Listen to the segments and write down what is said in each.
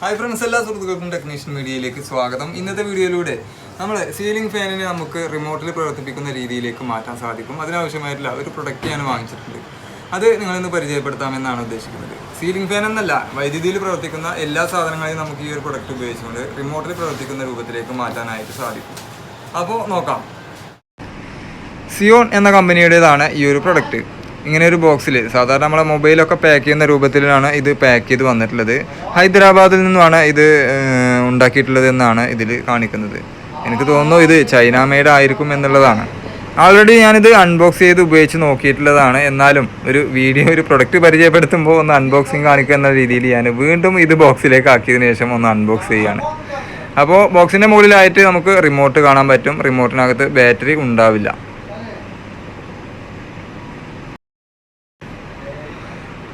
Hi friends, എല്ലാ സുഹൃത്തുക്കൾക്കും technician മീഡിയയിലേക്ക് സ്വാഗതം. ഇന്നത്തെ വീഡിയോയിലൂടെ നമ്മൾ സീലിംഗ് ഫാനിനെ നമുക്ക് റിമോട്ടിൽ പ്രവർത്തിപ്പിക്കുന്ന രീതിയിലേക്ക് മാറ്റാൻ സാധിക്കും. അതിനാവശ്യമായിട്ടുള്ള ഒരു പ്രൊഡക്റ്റ് ഞാൻ വാങ്ങിച്ചിട്ടുണ്ട്. അത് നിങ്ങളിന്ന് പരിചയപ്പെടുത്താമെന്നാണ് ഉദ്ദേശിക്കുന്നത്. സീലിംഗ് ഫാൻ എന്നല്ല, വൈദ്യുതിയിൽ പ്രവർത്തിക്കുന്ന എല്ലാ സാധനങ്ങളെയും നമുക്ക് ഈ ഒരു പ്രൊഡക്റ്റ് ഉപയോഗിച്ചുകൊണ്ട് റിമോട്ടിൽ പ്രവർത്തിക്കുന്ന രൂപത്തിലേക്ക് മാറ്റാനായിട്ട് സാധിക്കും. അപ്പോൾ നോക്കാം. സിയോൺ എന്ന കമ്പനിയുടേതാണ് ഈ ഒരു പ്രൊഡക്റ്റ്. ഇങ്ങനെ ഒരു ബോക്സിൽ സാധാരണ നമ്മളെ മൊബൈലൊക്കെ പാക്ക് ചെയ്യുന്ന രൂപത്തിലാണ് ഇത് പാക്ക് ചെയ്ത് വന്നിട്ടുള്ളത്. ഹൈദരാബാദിൽ നിന്നുമാണ് ഇത് ഉണ്ടാക്കിയിട്ടുള്ളത് എന്നാണ് ഇതിൽ കാണിക്കുന്നത്. എനിക്ക് തോന്നുന്നു ഇത് ചൈന മെയ്ഡ് ആയിരിക്കും എന്നുള്ളതാണ്. ആൾറെഡി ഞാനിത് അൺബോക്സ് ചെയ്ത് ഉപയോഗിച്ച് നോക്കിയിട്ടുള്ളതാണ്. എന്നാലും ഒരു പ്രൊഡക്റ്റ് പരിചയപ്പെടുത്തുമ്പോൾ ഒന്ന് അൺബോക്സിങ് കാണിക്കുക എന്ന രീതിയിൽ ഞാൻ വീണ്ടും ഇത് ബോക്സിലേക്ക് ആക്കിയതിന് ശേഷം ഒന്ന് അൺബോക്സ് ചെയ്യുകയാണ്. അപ്പോൾ ബോക്സിൻ്റെ മുകളിലായിട്ട് നമുക്ക് റിമോട്ട് കാണാൻ പറ്റും. റിമോട്ടിനകത്ത് ബാറ്ററി ഉണ്ടാവില്ല.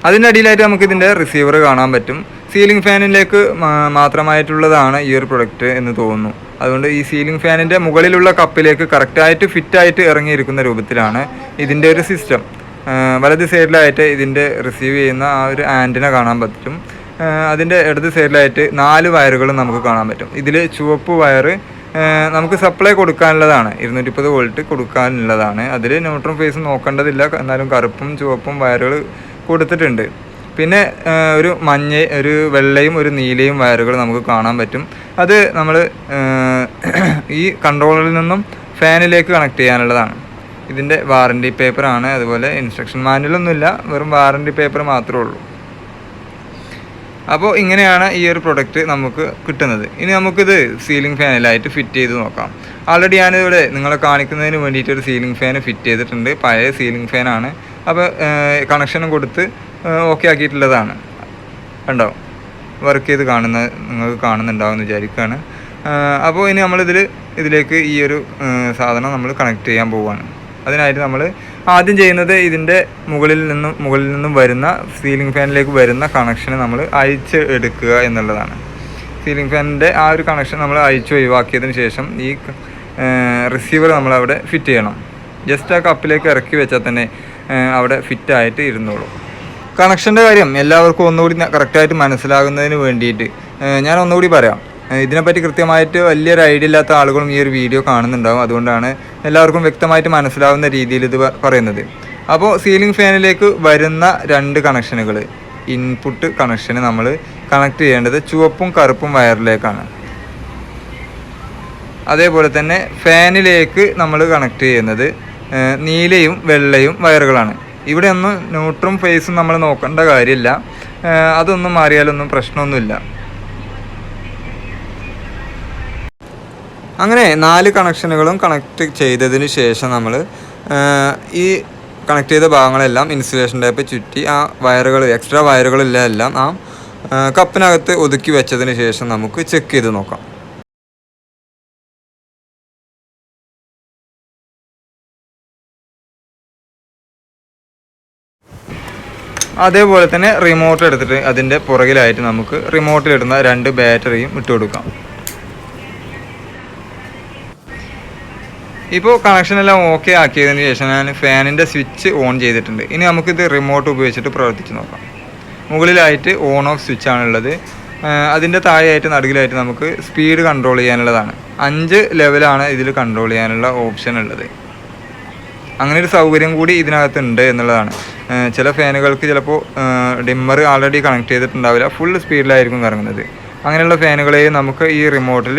അതിൻ്റെ അടിയിലായിട്ട് നമുക്ക് ഇതിൻ്റെ റിസീവർ കാണാൻ പറ്റും. സീലിംഗ് ഫാനിലേക്ക് മാത്രമായിട്ടുള്ളതാണ് ഈ ഒരു പ്രൊഡക്റ്റ് എന്ന് തോന്നുന്നു. അതുകൊണ്ട് ഈ സീലിംഗ് ഫാനിൻ്റെ മുകളിലുള്ള കപ്പിലേക്ക് കറക്റ്റായിട്ട് ഫിറ്റായിട്ട് ഇറങ്ങിയിരിക്കുന്ന രൂപത്തിലാണ് ഇതിൻ്റെ ഒരു സിസ്റ്റം. വലത് സൈഡിലായിട്ട് ഇതിൻ്റെ റിസീവ് ചെയ്യുന്ന ആ ഒരു ആൻറ്റിന കാണാൻ പറ്റും. അതിൻ്റെ ഇടത് സൈഡിലായിട്ട് 4 വയറുകളും നമുക്ക് കാണാൻ പറ്റും. ഇതിൽ ചുവപ്പ് വയറ് നമുക്ക് സപ്ലൈ കൊടുക്കാനുള്ളതാണ്, 230 വോൾട്ട് കൊടുക്കാനുള്ളതാണ്. അതിൽ ന്യൂട്രൽ ഫേസ് നോക്കേണ്ടതില്ല, എന്നാലും കറുപ്പും ചുവപ്പും വയറുകൾ കൊടുത്തിട്ടുണ്ട്. പിന്നെ ഒരു വെള്ളയും ഒരു നീലയും വയറുകൾ നമുക്ക് കാണാൻ പറ്റും. അത് നമ്മൾ ഈ കൺട്രോളിൽ നിന്നും ഫാനിലേക്ക് കണക്ട് ചെയ്യാനുള്ളതാണ്. ഇതിൻ്റെ വാറൻറ്റി പേപ്പറാണ്. അതുപോലെ ഇൻസ്ട്രക്ഷൻ മാനുവലൊന്നുമില്ല, വെറും വാറൻറ്റി പേപ്പർ മാത്രമേ ഉള്ളൂ. അപ്പോൾ ഇങ്ങനെയാണ് ഈ ഒരു പ്രൊഡക്റ്റ് നമുക്ക് കിട്ടുന്നത്. ഇനി നമുക്കിത് സീലിംഗ് ഫാനിലായിട്ട് ഫിറ്റ് ചെയ്ത് നോക്കാം. ആൾറെഡി ഞാനിവിടെ നിങ്ങളെ കാണിക്കുന്നതിന് വേണ്ടിയിട്ട് ഒരു സീലിംഗ് ഫാൻ ഫിറ്റ് ചെയ്തിട്ടുണ്ട്. പഴയ സീലിംഗ് ഫാനാണ്. അപ്പോൾ കണക്ഷനും കൊടുത്ത് ഓക്കെ ആക്കിയിട്ടുള്ളതാണ്. കണ്ടോ, വർക്ക് ചെയ്ത് നിങ്ങൾക്ക് കാണുന്നുണ്ടാവുമെന്ന് വിചാരിക്കുകയാണ്. അപ്പോൾ ഇനി ഇതിലേക്ക് ഈ ഒരു സാധനം നമ്മൾ കണക്ട് ചെയ്യാൻ പോവുകയാണ്. അതിനായിട്ട് നമ്മൾ ആദ്യം ചെയ്യുന്നത് ഇതിൻ്റെ മുകളിൽ നിന്നും വരുന്ന സീലിംഗ് ഫാനിലേക്ക് വരുന്ന കണക്ഷൻ നമ്മൾ അയച്ച് എടുക്കുക എന്നുള്ളതാണ്. സീലിംഗ് ഫാനിൻ്റെ ആ ഒരു കണക്ഷൻ നമ്മൾ അയച്ച് ഒഴിവാക്കിയതിന് ശേഷം ഈ റിസീവർ നമ്മളവിടെ ഫിറ്റ് ചെയ്യണം. ജസ്റ്റ് ആ കപ്പിലേക്ക് ഇറക്കി വെച്ചാൽ തന്നെ അവിടെ ഫിറ്റായിട്ട് ഇരുന്നോളൂ. കണക്ഷൻ്റെ കാര്യം എല്ലാവർക്കും ഒന്നുകൂടി കറക്റ്റായിട്ട് മനസ്സിലാകുന്നതിന് വേണ്ടിയിട്ട് ഞാൻ ഒന്നുകൂടി പറയാം. ഇതിനെപ്പറ്റി കൃത്യമായിട്ട് വലിയൊരു ഐഡിയ ഇല്ലാത്ത ആളുകളും ഈ ഒരു വീഡിയോ കാണുന്നുണ്ടാകും. അതുകൊണ്ടാണ് എല്ലാവർക്കും വ്യക്തമായിട്ട് മനസ്സിലാവുന്ന രീതിയിൽ ഇത് പറയുന്നത്. അപ്പോൾ സീലിംഗ് ഫാനിലേക്ക് വരുന്ന 2 കണക്ഷനുകൾ, ഇൻപുട്ട് കണക്ഷന് നമ്മൾ കണക്ട് ചെയ്യേണ്ടത് ചുവപ്പും കറുപ്പും വയറിലേക്കാണ്. അതേപോലെ തന്നെ ഫാനിലേക്ക് നമ്മൾ കണക്ട് ചെയ്യുന്നത് നീലയും വെള്ളയും വയറുകളാണ്. ഇവിടെ ഒന്നും ന്യൂട്രും ഫേസും നമ്മൾ നോക്കേണ്ട കാര്യമില്ല. അതൊന്നും മാറിയാലൊന്നും പ്രശ്നമൊന്നുമില്ല. അങ്ങനെ 4 കണക്ഷനുകളും കണക്ട് ചെയ്തതിന് ശേഷം നമ്മൾ ഈ കണക്ട് ചെയ്ത ഭാഗങ്ങളെല്ലാം ഇൻസുലേഷൻ ടേപ്പ് ചുറ്റി ആ വയറുകൾ, എക്സ്ട്രാ വയറുകളെല്ലാം ആ കപ്പിനകത്ത് ഒതുക്കി വെച്ചതിന് ശേഷം നമുക്ക് ചെക്ക് ചെയ്ത് നോക്കാം. അതേപോലെ തന്നെ റിമോട്ട് എടുത്തിട്ട് അതിൻ്റെ പുറകിലായിട്ട് നമുക്ക് റിമോട്ടിലിടുന്ന 2 ബാറ്ററിയും ഇട്ട് കൊടുക്കാം. ഇപ്പോൾ കണക്ഷനെല്ലാം ഓക്കെ ആക്കിയതിന് ശേഷം ഞാൻ ഫാനിൻ്റെ സ്വിച്ച് ഓൺ ചെയ്തിട്ടുണ്ട്. ഇനി നമുക്കിത് റിമോട്ട് ഉപയോഗിച്ചിട്ട് പ്രവർത്തിച്ച് നോക്കാം. മുകളിലായിട്ട് ഓൺ ഓഫ് സ്വിച്ചാണുള്ളത്. അതിൻ്റെ താഴെയായിട്ട് നടുകിലായിട്ട് നമുക്ക് സ്പീഡ് കൺട്രോൾ ചെയ്യാനുള്ളതാണ്. 5 ലെവലാണ് ഇതിൽ കൺട്രോൾ ചെയ്യാനുള്ള ഓപ്ഷൻ ഉള്ളത്. അങ്ങനെ ഒരു സൗകര്യം കൂടി ഇതിനകത്തുണ്ട് എന്നുള്ളതാണ്. ചില ഫാനുകൾക്ക് ചിലപ്പോൾ ഡിമ്മർ ആൾറെഡി കണക്ട് ചെയ്തിട്ടുണ്ടാവില്ല, ഫുൾ സ്പീഡിലായിരിക്കും കറങ്ങുന്നത്. അങ്ങനെയുള്ള ഫാനുകളെയും നമുക്ക് ഈ റിമോട്ടിൽ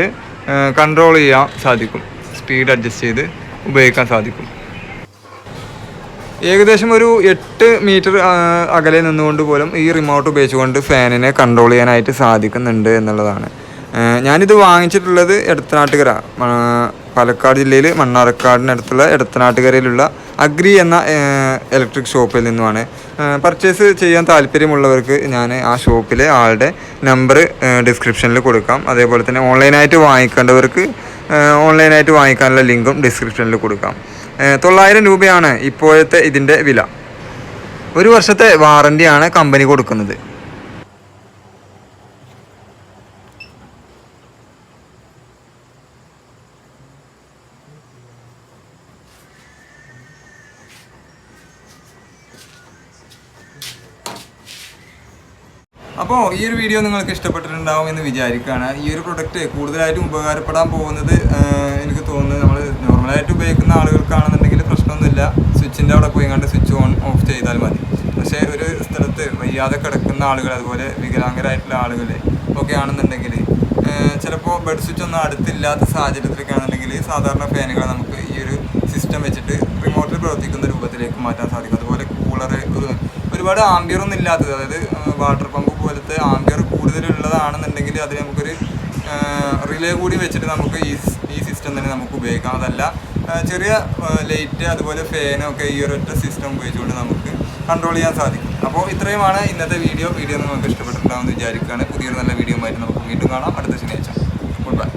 കൺട്രോൾ ചെയ്യാൻ സാധിക്കും. സ്പീഡ് അഡ്ജസ്റ്റ് ചെയ്ത് ഉപയോഗിക്കാൻ സാധിക്കും. ഏകദേശം ഒരു 8 മീറ്റർ അകലെ നിന്നുകൊണ്ട് പോലും ഈ റിമോട്ട് ഉപയോഗിച്ചുകൊണ്ട് ഫാനിനെ കൺട്രോൾ ചെയ്യാനായിട്ട് സാധിക്കുന്നുണ്ട് എന്നുള്ളതാണ്. ഞാനിത് വാങ്ങിച്ചിട്ടുള്ളത് എടത്തനാട്ടുകര, പാലക്കാട് ജില്ലയിൽ മണ്ണാർക്കാടിനടുത്തുള്ള എടത്തനാട്ടുകരയിലുള്ള അഗ്രി എന്ന ഇലക്ട്രിക് ഷോപ്പിൽ നിന്നുമാണ്. പർച്ചേസ് ചെയ്യാൻ താല്പര്യമുള്ളവർക്ക് ഞാൻ ആ ഷോപ്പിലെ ആളുടെ നമ്പർ ഡിസ്ക്രിപ്ഷനിൽ കൊടുക്കാം. അതേപോലെ തന്നെ ഓൺലൈനായിട്ട് വാങ്ങിക്കേണ്ടവർക്ക് ഓൺലൈനായിട്ട് വാങ്ങിക്കാനുള്ള ലിങ്കും ഡിസ്ക്രിപ്ഷനിൽ കൊടുക്കാം. 900 രൂപയാണ് ഇപ്പോഴത്തെ ഇതിൻ്റെ വില. 1 വർഷത്തെ വാറൻറ്റിയാണ് കമ്പനി കൊടുക്കുന്നത്. അപ്പോൾ ഈ ഒരു വീഡിയോ നിങ്ങൾക്ക് ഇഷ്ടപ്പെട്ടിട്ടുണ്ടാവും എന്ന് വിചാരിക്കുകയാണ്. ഈ ഒരു പ്രൊഡക്റ്റ് കൂടുതലായിട്ടും ഉപകാരപ്പെടാൻ പോകുന്നത് എനിക്ക് തോന്നുന്നത് നമ്മൾ നോർമലായിട്ട് ഉപയോഗിക്കുന്ന ആളുകൾക്കാണെന്നുണ്ടെങ്കിൽ പ്രശ്നമൊന്നുമില്ല. സ്വിച്ചിൻ്റെ അവിടെ പോയി കണ്ട് സ്വിച്ച് ഓൺ ഓഫ് ചെയ്താൽ മതി. പക്ഷേ ഒരു സ്ഥലത്ത് വയ്യാതെ കിടക്കുന്ന ആളുകൾ, അതുപോലെ വികലാംഗരായിട്ടുള്ള ആളുകൾ ഒക്കെ ആണെന്നുണ്ടെങ്കിൽ ചിലപ്പോൾ ബെഡ് സ്വിച്ച് ഒന്നും അടുത്തില്ലാത്ത സാഹചര്യത്തിലൊക്കെ ആണെന്നുണ്ടെങ്കിൽ സാധാരണ ഫാനുകൾ നമുക്ക് ഈ ഒരു സിസ്റ്റം വെച്ചിട്ട് റിമോട്ടിൽ പ്രവർത്തിക്കുന്ന രൂപത്തിലേക്ക് മാറ്റാൻ സാധിക്കും. അതുപോലെ കൂളർ, ഒരുപാട് ആംബിയറൊന്നും ഇല്ലാത്തത്, അതായത് വാട്ടർ പമ്പ് പോലത്തെ ആംബിയർ കൂടുതലുള്ളതാണെന്നുണ്ടെങ്കിൽ അതിന് നമുക്കൊരു റിലേ കൂടി വെച്ചിട്ട് നമുക്ക് ഈ സിസ്റ്റം തന്നെ നമുക്ക് ഉപയോഗിക്കാം. അതല്ല ചെറിയ ലൈറ്റ് അതുപോലെ ഫാനൊക്കെ ഈ ഒരൊറ്റ സിസ്റ്റം ഉപയോഗിച്ചുകൊണ്ട് നമുക്ക് കൺട്രോൾ ചെയ്യാൻ സാധിക്കും. അപ്പോൾ ഇത്രയുമാണ് ഇന്നത്തെ വീഡിയോ നിങ്ങൾക്ക് ഇഷ്ടപ്പെട്ടിട്ടുണ്ടാകുമെന്ന് വിചാരിക്കുകയാണ്. പുതിയൊരു നല്ല വീഡിയോ ആയിട്ട് നമുക്ക് വീണ്ടും കാണാം അടുത്ത ശനിയാഴ്ച. Good bye.